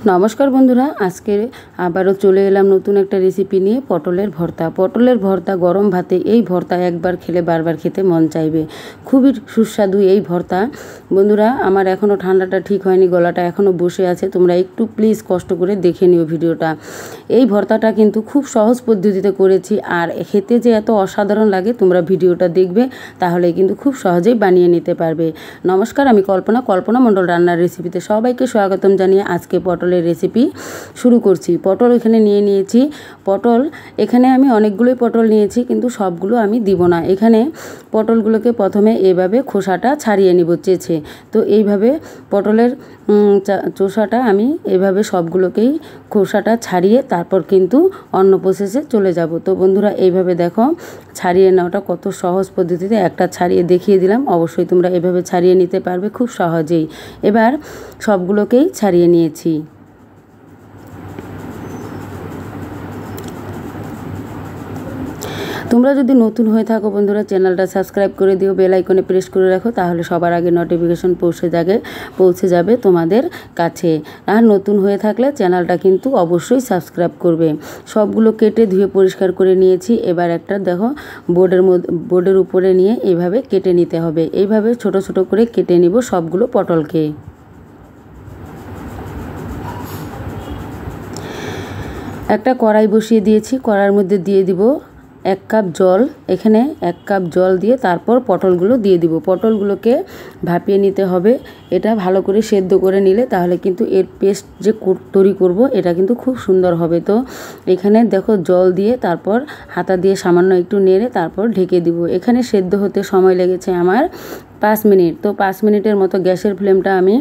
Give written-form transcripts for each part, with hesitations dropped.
নমস্কার বন্ধুরা, আজকে আবারও চলে এলাম নতুন একটা রেসিপি নিয়ে। পটলের ভর্তা গরম ভাতে এই ভর্তা একবার খেলে বারবার খেতে মন চাইবে। খুবই সুস্বাদু এই ভর্তা। বন্ধুরা, আমার এখনও ঠান্ডাটা ঠিক হয়নি, গলাটা এখনও বসে আছে, তোমরা একটু প্লিজ কষ্ট করে দেখে নিও ভিডিওটা। এই ভর্তাটা কিন্তু খুব সহজ পদ্ধতিতে করেছি, আর খেতে যে এত অসাধারণ লাগে তোমরা ভিডিওটা দেখবে, তাহলে কিন্তু খুব সহজেই বানিয়ে নিতে পারবে। নমস্কার, আমি কল্পনা মণ্ডল রান্নার রেসিপিতে সবাইকে স্বাগতম জানিয়ে আজকে পটলের রেসিপি শুরু করছি। পটল এখানে নিয়ে নিয়েছি। এখানে আমি অনেকগুলোই পটল নিয়েছি, কিন্তু সবগুলো আমি দিব না। এখানে পটলগুলোকে প্রথমে এভাবে খোসাটা ছাড়িয়ে নিব চেঁচে। তো এইভাবে পটলের চোষাটা আমি এভাবে সবগুলোকেই খোসাটা ছাড়িয়ে তারপর কিন্তু অন্য প্রসেসে চলে যাব। তো বন্ধুরা, এইভাবে দেখো ছাড়িয়ে নেওয়াটা কত সহজ পদ্ধতিতে একটা ছাড়িয়ে দেখিয়ে দিলাম। অবশ্যই তোমরা এভাবে ছাড়িয়ে নিতে পারবে খুব সহজেই। এবার সবগুলোকেই ছাড়িয়ে নিয়েছি। তোমরা যদি নতুন হয়ে থাকো বন্ধুরা, চ্যানেলটা সাবস্ক্রাইব করে দিও, বেল আইকনে প্রেস করে রাখো, তাহলে সবার আগে নোটিফিকেশন পৌঁছে যাবে তোমাদের কাছে। আর নতুন হয়ে থাকলে চ্যানেলটা কিন্তু অবশ্যই সাবস্ক্রাইব করবে। সবগুলো কেটে ধুয়ে পরিষ্কার করে নিয়েছি। এবার একটা দেখো বোর্ডের উপরে নিয়ে এইভাবে কেটে নিতে হবে। এইভাবে ছোট ছোট করে কেটে নিব সবগুলো পটলকে। একটা কড়াই বসিয়ে দিয়েছি, কড়াইয়ের মধ্যে দিয়ে দিব 1 কাপ জল। এখানে 1 কাপ জল দিয়ে তারপর পটলগুলো দিয়ে দিব। পটলগুলোকে ভাপিয়ে নিতে হবে। এটা ভালো করে সেদ্ধ করে নিলে তাহলে কিন্তু এর পেস্ট যে তৈরি করব এটা কিন্তু খুব সুন্দর হবে। তো এখানে দেখো জল দিয়ে তারপর হাতা দিয়ে সামান্য একটু নেড়ে তারপর ঢেকে দিব। এখানে সেদ্ধ হতে সময় লেগেছে আমার 5 মিনিট। তো 5 মিনিটের মতো গ্যাসের ফ্লেমটা আমি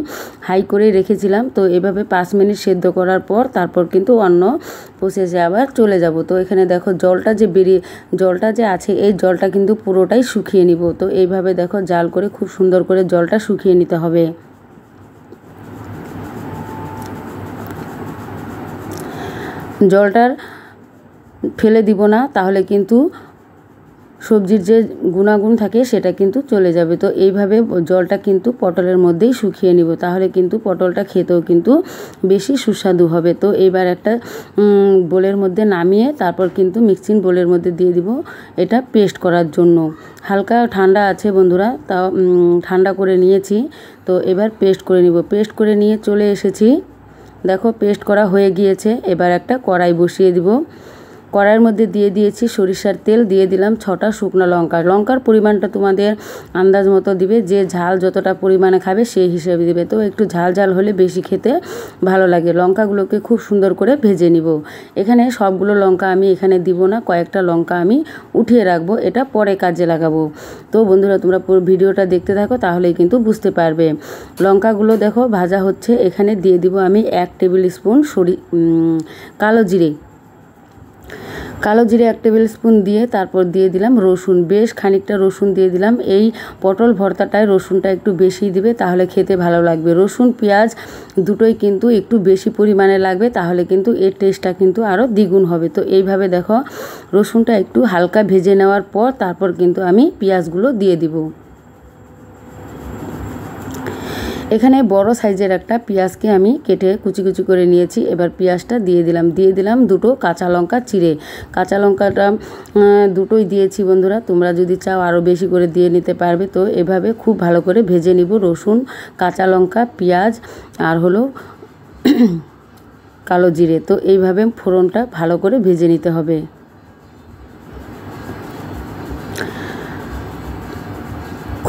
হাই করে রেখেছিলাম। তো এভাবে 5 মিনিট সেদ্ধ করার পর তারপর কিন্তু অন্য প্রসেসে আবার চলে যাব। তো এখানে দেখো জলটা যে আছে এই জলটা কিন্তু পুরোটাই শুকিয়ে নিব। তো এইভাবে দেখো জাল করে খুব সুন্দর করে জলটা শুকিয়ে নিতে হবে। জলটার ফেলে দিব না, তাহলে কিন্তু সবজির যে গুণাগুণ থাকে সেটা কিন্তু চলে যাবে। তো এইভাবে জলটা কিন্তু পটলের মধ্যেই শুকিয়ে নিব, তাহলে কিন্তু পটলটা খেতেও কিন্তু বেশি সুস্বাদু হবে। তো এবার একটা বোলের মধ্যে নামিয়ে তারপর কিন্তু মিক্সিং বোলের মধ্যে দিয়ে দিব এটা পেস্ট করার জন্য। হালকা ঠান্ডা আছে বন্ধুরা, তাও ঠান্ডা করে নিয়েছি। তো এবার পেস্ট করে নিব। পেস্ট করে নিয়ে চলে এসেছি। দেখো পেস্ট করা হয়ে গিয়েছে। এবার একটা কড়াই বসিয়ে দিব। কড়াইয়ের মধ্যে দিয়ে দিয়েছি সরিষার তেল, দিয়ে দিলাম 6টা শুকনো লঙ্কা। লঙ্কার পরিমাণটা তোমাদের আন্দাজ মতো দিবে, যে ঝাল যতটা পরিমাণে খাবে সেই হিসেবে দিবে। তো একটু ঝাল হলে বেশি খেতে ভালো লাগে। লঙ্কাগুলোকে খুব সুন্দর করে ভেজে নিব। এখানে সবগুলো লঙ্কা আমি এখানে দিব না, কয়েকটা লঙ্কা আমি উঠিয়ে রাখবো, এটা পরে কাজে লাগাবো। তো বন্ধুরা, তোমরা পুরো ভিডিওটা দেখতে থাকো, তাহলেই কিন্তু বুঝতে পারবে। লঙ্কাগুলো দেখো ভাজা হচ্ছে। এখানে দিয়ে দিব আমি 1 টেবিল স্পুন কালো জিরে 1 টেবিল স্পুন দিয়ে তারপর দিয়ে দিলাম রসুন, বেশ খানিকটা রসুন দিয়ে দিলাম। এই পটল ভর্তাটায় রসুনটা একটু বেশি দিবে, তাহলে খেতে ভালো লাগবে। রসুন পেঁয়াজ দুটোই কিন্তু একটু বেশি পরিমাণে লাগবে, তাহলে কিন্তু এর টেস্টটা কিন্তু আরও দ্বিগুণ হবে। তো এইভাবে দেখো রসুনটা একটু হালকা ভেজে নেওয়ার পর তারপর কিন্তু আমি পেঁয়াজগুলো দিয়ে দিব। এখানে বড় সাইজের একটা পেঁয়াজকে আমি কেটে কুচি করে নিয়েছি। এবার পেঁয়াজটা দিয়ে দিলাম 2টো কাঁচা লঙ্কা চিড়ে। কাঁচা লঙ্কাটা দুটোই দিয়েছি বন্ধুরা, তোমরা যদি চাও আরও বেশি করে দিয়ে নিতে পারবে। তো এভাবে খুব ভালো করে ভেজে নিব রসুন, কাঁচা লঙ্কা, পেঁয়াজ আর হলো কালো জিরে। তো এইভাবে ফোড়নটা ভালো করে ভেজে নিতে হবে।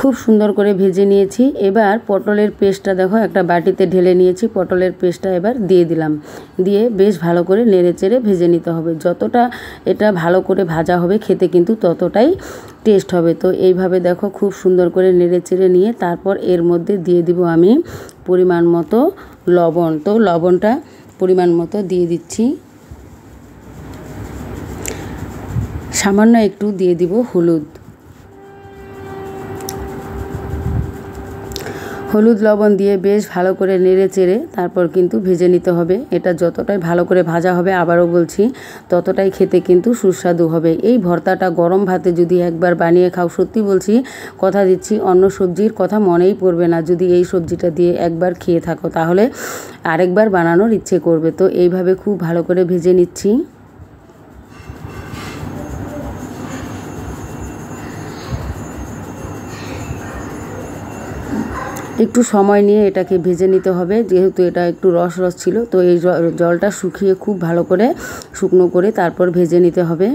খুব সুন্দর করে ভেজে নিয়েছি। এবার পটলের পেস্টটা দেখো একটা বাটিতে ঢেলে নিয়েছি। পটলের পেস্টটা এবার দিয়ে দিলাম, দিয়ে বেশ ভালো করে নেড়েচেড়ে ভেজে নিতে হবে। যতটা এটা ভালো করে ভাজা হবে খেতে কিন্তু ততটাই টেস্ট হবে। তো এইভাবে দেখো খুব সুন্দর করে নেড়েচেড়ে নিয়ে তারপর এর মধ্যে দিয়ে দিব আমি পরিমাণ মতো লবণ। তো লবণটা পরিমাণ মতো দিয়ে দিচ্ছি। সামান্য একটু দিয়ে দিব হলুদ লবণ দিয়ে বেশ ভালো করে নেড়ে চেড়ে তারপর কিন্তু ভেজে নিতে হবে। এটা যতটাই ভালো করে ভাজা হবে, আবারও বলছি, ততটাই খেতে কিন্তু সুস্বাদু হবে। এই ভর্তাটা গরম ভাতে যদি একবার বানিয়ে খাও, সত্যি বলছি, কথা দিচ্ছি, অন্য সবজির কথা মনেই পড়বে না। যদি এই সবজিটা দিয়ে একবার খেয়ে থাকো তাহলে আরেকবার বানানোর ইচ্ছে করবে। তো এইভাবে খুব ভালো করে ভেজে নিচ্ছি। একটু সময় নিয়ে এটাকে ভেজে নিতে হবে, যেহেতু এটা একটু রস রস ছিল। তো এই জলটা শুকিয়ে খুব ভালো করে শুকনো করে তারপর ভেজে নিতে হবে।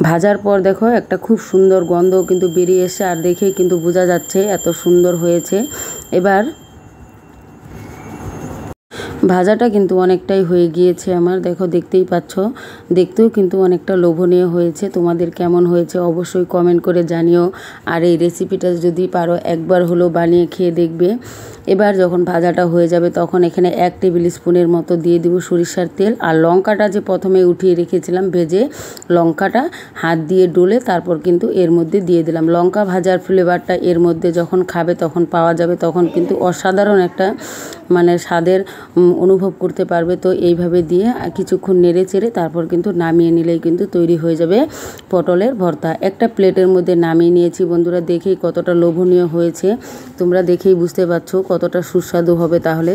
ভাজার পর দেখো একটা খুব সুন্দর গন্ধ কিন্তু বেরিয়ে এসে, আর দেখেই কিন্তু বোঝা যাচ্ছে এত সুন্দর হয়েছে। এবার ভাজাটা কিন্তু অনেকটাই হয়ে গিয়েছে আমার, দেখো দেখতেই পাচ্ছ, দেখতেও কিন্তু অনেকটা লোভনীয় হয়েছে। তোমাদের কেমন হয়েছে অবশ্যই কমেন্ট করে জানিও। আর এই রেসিপিটা যদি পারো একবার হলেও বানিয়ে খেয়ে দেখবে। এবার যখন ভাজাটা হয়ে যাবে তখন এখানে 1 টেবিল স্পুনের মতো দিয়ে দিব সরিষার তেল। আর লঙ্কাটা যে প্রথমে উঠিয়ে রেখেছিলাম ভেজে, লঙ্কাটা হাত দিয়ে ডলে তারপর কিন্তু এর মধ্যে দিয়ে দিলাম। লঙ্কা ভাজার ফ্লেভারটা এর মধ্যে যখন খাবে তখন পাওয়া যাবে, তখন কিন্তু অসাধারণ একটা মানে স্বাদের অনুভব করতে পারবে। তো এইভাবে দিয়ে কিছুক্ষণ নেড়ে চেড়ে তারপর কিন্তু নামিয়ে নিলেই কিন্তু তৈরি হয়ে যাবে পটলের ভর্তা। একটা প্লেটের মধ্যে নামিয়ে নিয়েছি বন্ধুরা, দেখেই কতটা লোভনীয় হয়েছে, তোমরা দেখেই বুঝতে পারছো কতটা সুস্বাদু হবে। তাহলে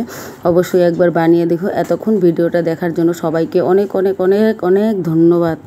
অবশ্যই একবার বানিয়ে দেখো। এতক্ষণ ভিডিওটা দেখার জন্য সবাইকে অনেক অনেক অনেক অনেক ধন্যবাদ।